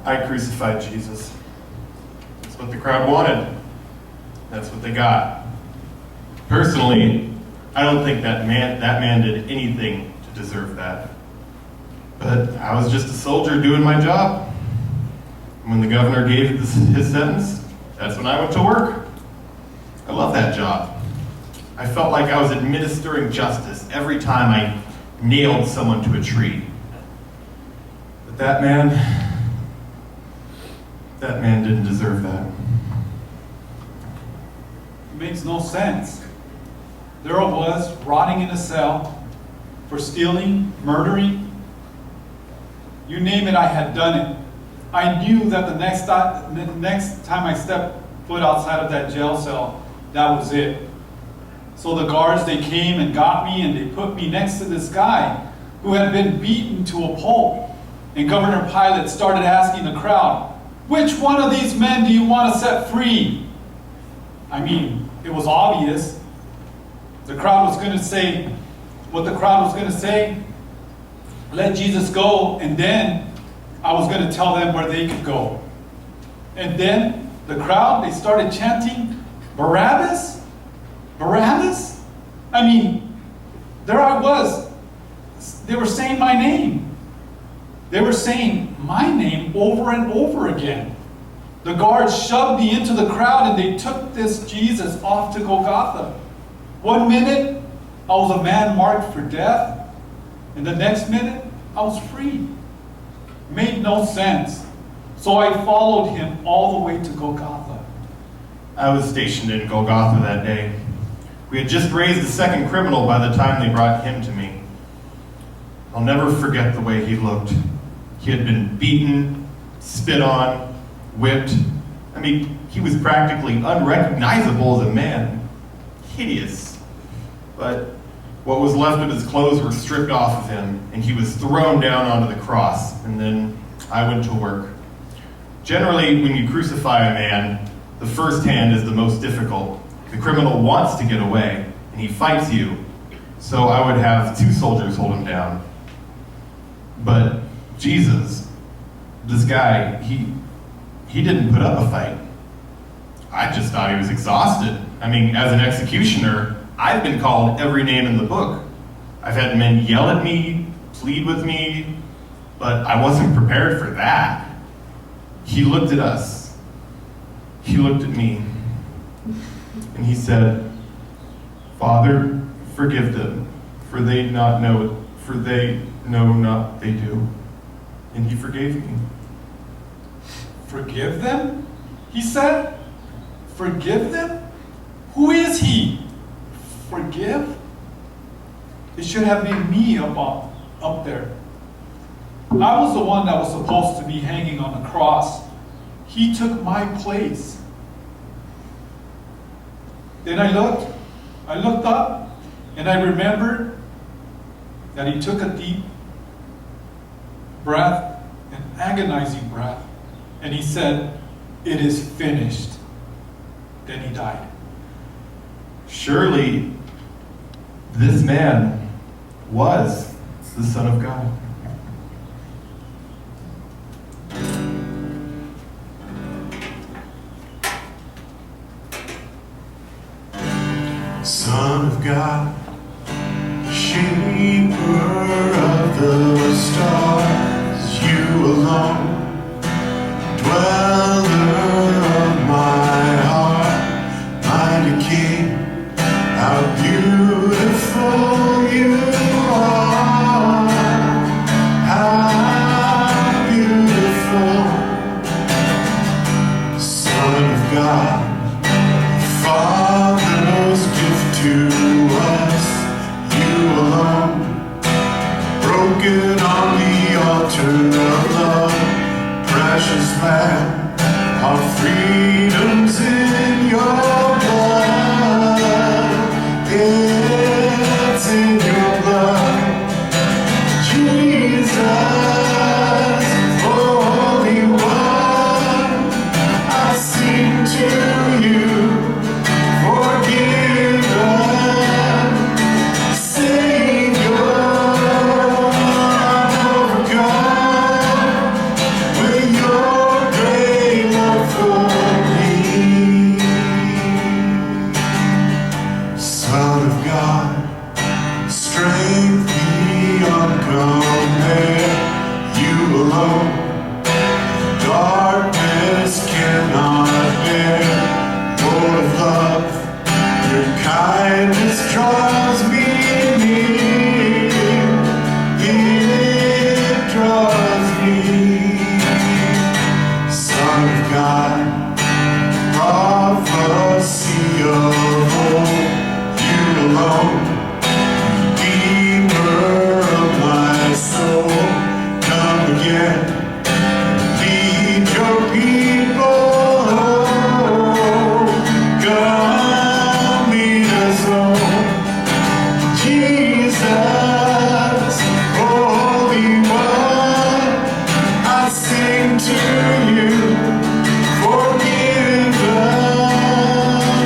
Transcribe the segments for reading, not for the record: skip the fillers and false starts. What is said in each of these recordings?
I crucified Jesus. That's what the crowd wanted. That's what they got. Personally, I don't think that man did anything to deserve that. But I was just a soldier doing my job. When the governor gave his sentence, that's when I went to work. I love that job. I felt like I was administering justice every time I nailed someone to a tree. But that man didn't deserve that. It makes no sense. There I was, rotting in a cell for stealing, murdering. You name it, I had done it. I knew that the next time I stepped foot outside of that jail cell, that was it. So the guards, they came and got me, and they put me next to this guy who had been beaten to a pulp. And Governor Pilate started asking the crowd, "Which one of these men do you want to set free?" I mean, it was obvious. The crowd was going to say what the crowd was going to say. Let Jesus go, and then I was going to tell them where they could go. And then the crowd, they started chanting, "Barabbas? Barabbas?" I mean, there I was. They were saying my name. They were saying my name over and over again. The guards shoved me into the crowd, and they took this Jesus off to Golgotha. 1 minute, I was a man marked for death, and the next minute, I was free. Made no sense. So I followed him all the way to Golgotha. I was stationed in Golgotha that day. We had just raised a second criminal by the time they brought him to me. I'll never forget the way he looked. He had been beaten, spit on, whipped. I mean, he was practically unrecognizable as a man. Hideous. But what was left of his clothes were stripped off of him, and he was thrown down onto the cross, and then I went to work. Generally, when you crucify a man, the first hand is the most difficult. The criminal wants to get away, and he fights you. So I would have 2 soldiers hold him down. But Jesus, this guy, he didn't put up a fight. I just thought he was exhausted. I mean, as an executioner, I've been called every name in the book. I've had men yell at me, plead with me, but I wasn't prepared for that. He looked at us. He looked at me. And he said, "Father, forgive them, for they know not they do." And he forgave me. Forgive them? He said. Forgive them? Who is he? Forgive? It should have been me up there. I was the one that was supposed to be hanging on the cross. He took my place. Then I looked up, and I remembered that he took a deep breath, an agonizing breath, and he said, "It is finished." Then he died. Surely, this man was the Son of God. Son of God, shaper of the stars, you alone, dweller of my heart, mighty King, how beautiful you are, how beautiful, Son of God, Father's gift to us, you alone, Kindness draws me near, it draws me. Son of God, prophecy of old, you alone, Redeemer of my soul, come again, lead your people home, come lead us home. Jesus, Holy One, I sing to you, forgiven,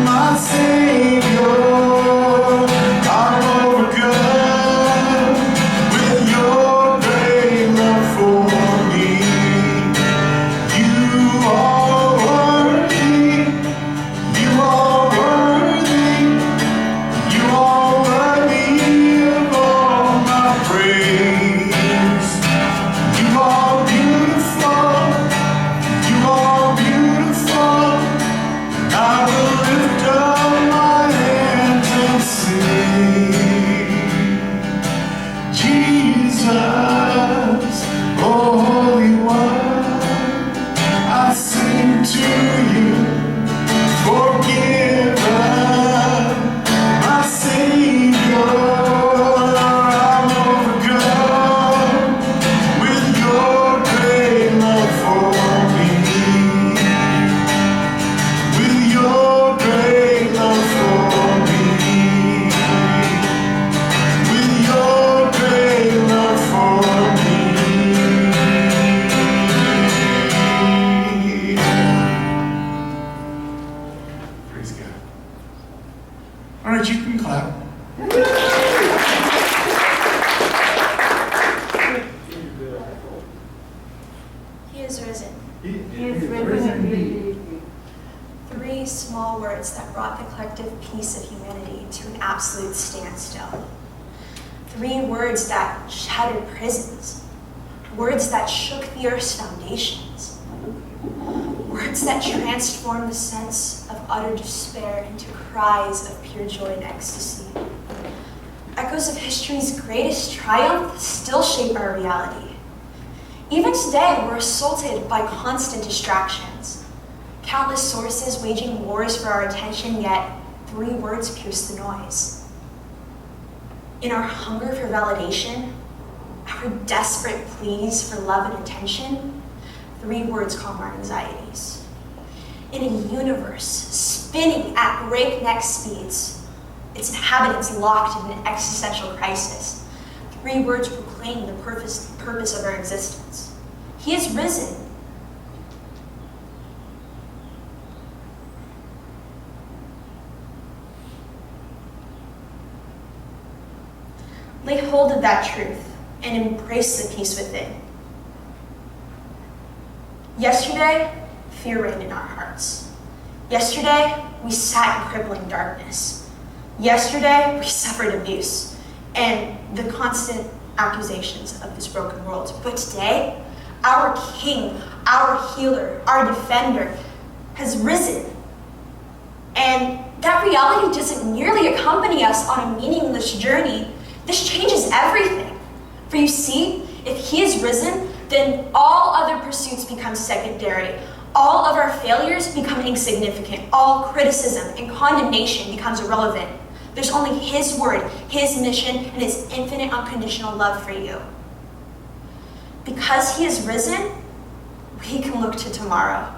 my Savior. I'm overcome with your great love for me. You are worthy, you are worthy, you are worthy of all my praise. You are beautiful, you are beautiful. I will lift up my hands and sing. Jesus, Holy One, I sing to you, forgiven, my Savior. I'm overcome with your great love for me. With your great love for me. With your great love for me. Praise God. All right, you can clap. He is risen. He is risen indeed. Three small words that brought the collective peace of humanity to an absolute standstill. Three words that shattered prisons. Words that shook the earth's foundations. Words that transformed the sense of utter despair into cries of pure joy and ecstasy. Echoes of history's greatest triumph still shape our reality. Even today, we're assaulted by constant distractions. Countless sources waging wars for our attention, yet three words pierce the noise. In our hunger for validation, our desperate pleas for love and attention, three words calm our anxieties. In a universe spinning at breakneck speeds, its inhabitants locked in an existential crisis, three words proclaim the purpose of our existence. He is risen. Lay hold of that truth and embrace the peace within. Yesterday, fear reigned in our hearts. Yesterday, we sat in crippling darkness. Yesterday, we suffered abuse and the constant accusations of this broken world. But today, our King, our healer, our defender has risen. And that reality doesn't merely accompany us on a meaningless journey. This changes everything. For you see, if he is risen, then all other pursuits become secondary. All of our failures become insignificant. All criticism and condemnation becomes irrelevant. There's only his word, his mission, and his infinite unconditional love for you. Because he is risen, we can look to tomorrow.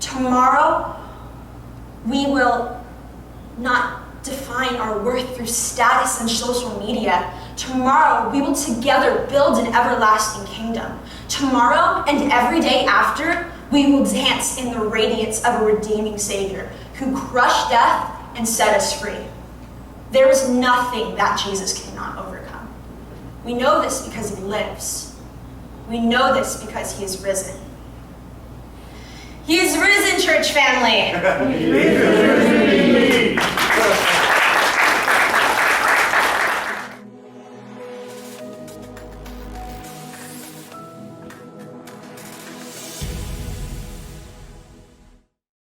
Tomorrow, we will not define our worth through status and social media. Tomorrow, we will together build an everlasting kingdom. Tomorrow and every day after, we will dance in the radiance of a redeeming Savior who crushed death and set us free. There is nothing that Jesus cannot overcome. We know this because he lives. We know this because he is risen. He is risen, church family. He is risen.